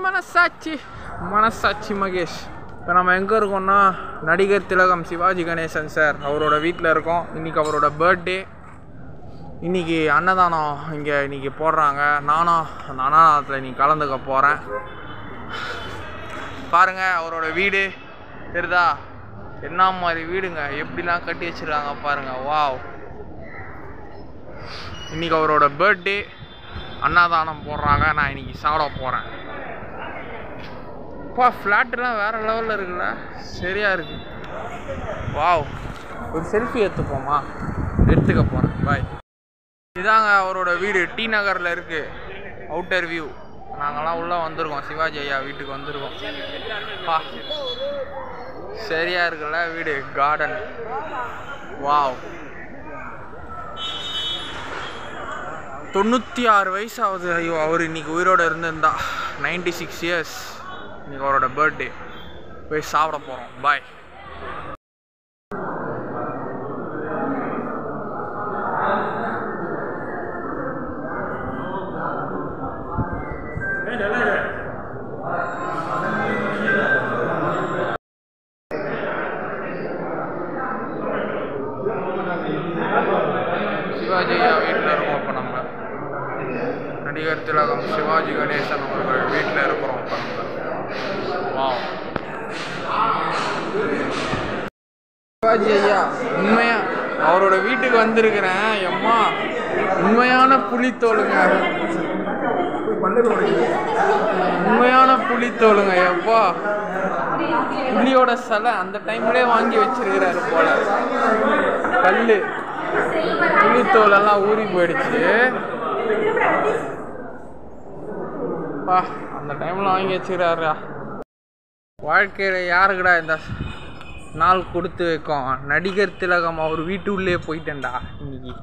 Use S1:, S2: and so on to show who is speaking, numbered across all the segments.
S1: மனசாட்சி மனசாட்சி மகேஷ். இப்போ நம்ம எங்கே இருக்கோம்னா நடிகர் திலகம் சிவாஜி கணேசன் சார் அவரோட வீட்டில் இருக்கோம். இன்றைக்கி அவரோட பர்த்டே. இன்றைக்கி அன்னதானம் இங்கே இன்றைக்கி போடுறாங்க. நானும் அந்த அன்னதானத்தில் இன்றைக்கி கலந்துக்க போகிறேன். பாருங்கள் அவரோட வீடு தெரியுதா? என்ன மாதிரி வீடுங்க, எப்படிலாம் கட்டி வச்சுருக்காங்க பாருங்கள். வாவ், இன்றைக்கி அவரோட பர்த்டே, அன்னதானம் போடுறாங்க. நான் இன்றைக்கி சாப்பிட போகிறேன். அப்பா ஃப்ளாட்டுலாம் வேறு லெவலில் இருக்குல்ல, சரியாக இருக்குது. வாவ், ஒரு செல்ஃபி எடுத்துப்போமா? எடுத்துக்க போகிறேன். பாய். இதாங்க அவரோட வீடு, டி நகரில் இருக்குது. Outer view. நாங்கள்லாம் உள்ளே வந்திருக்கோம், சிவாஜி ஐயா வீட்டுக்கு வந்திருக்கோம். பா சரியாக இருக்குல்ல வீடு, கார்டன். வாவ், 96 வயசு ஆகுது. ஐயோ, அவர் இன்றைக்கி உயிரோடு இருந்திருந்தா 96 இயர்ஸ். இன்றைக்கி அவரோட பர்த்டே. போய் சாப்பிட போகிறோம். பாய். சிவாஜி ஐயா வீட்டில் இருக்கோம். இப்போ நம்ம நடிகர் திலகம் சிவாஜி கணேசன் அவர்கள் வீட்டில் இருக்கிறோம். இப்போ நம்ம வாவ், சிவாஜி ஐயா உண்மையா அவரோட வீட்டுக்கு வந்திருக்கிறேன். எம்மா உண்மையான புலித்தோலுங்க, உண்மையான புலித்தோலுங்க. எப்பா புலியோட சிலை அந்த டைம்லேயே வாங்கி வச்சிருக்கிறாரு போல. கல்லு புலித்தோலெல்லாம் ஊறி போயிடுச்சு. பா அந்த டைமில் வாங்கி வச்சுக்கிறாரா. வாழ்க்கையில் யாருக்குடா இந்த நாள் கொடுத்து வைக்கும்? நடிகர் திலகம் அவர் வீட்டு உள்ளே போயிட்டேன்டா. இன்னைக்கு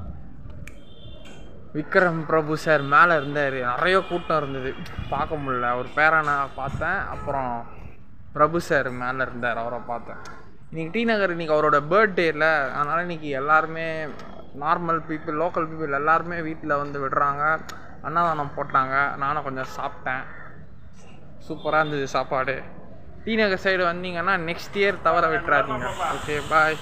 S1: விக்ரம் பிரபு சார் மேலே இருந்தார். நிறைய கூட்டம் இருந்தது, பார்க்க முடியல. அவர் பேரனை பார்த்தேன், அப்புறம் பிரபு சார் மேலே இருந்தார், அவரை பார்த்தேன். இன்றைக்கி டி நகர் இன்றைக்கி அவரோட பர்த்டே இல்லை, அதனால் இன்றைக்கி எல்லாருமே நார்மல் பீப்புள், லோக்கல் பீப்புள் எல்லாருமே வீட்டில் வந்து விடுறாங்க. அன்னதானம் போட்டாங்க. நானும் கொஞ்சம் சாப்பிட்டேன். சூப்பராக இருந்தது சாப்பாடு. டி நகர் சைடு வந்தீங்கன்னா நெக்ஸ்ட் இயர் தவற விட்டுறாதீங்க. ஓகே, பாய்.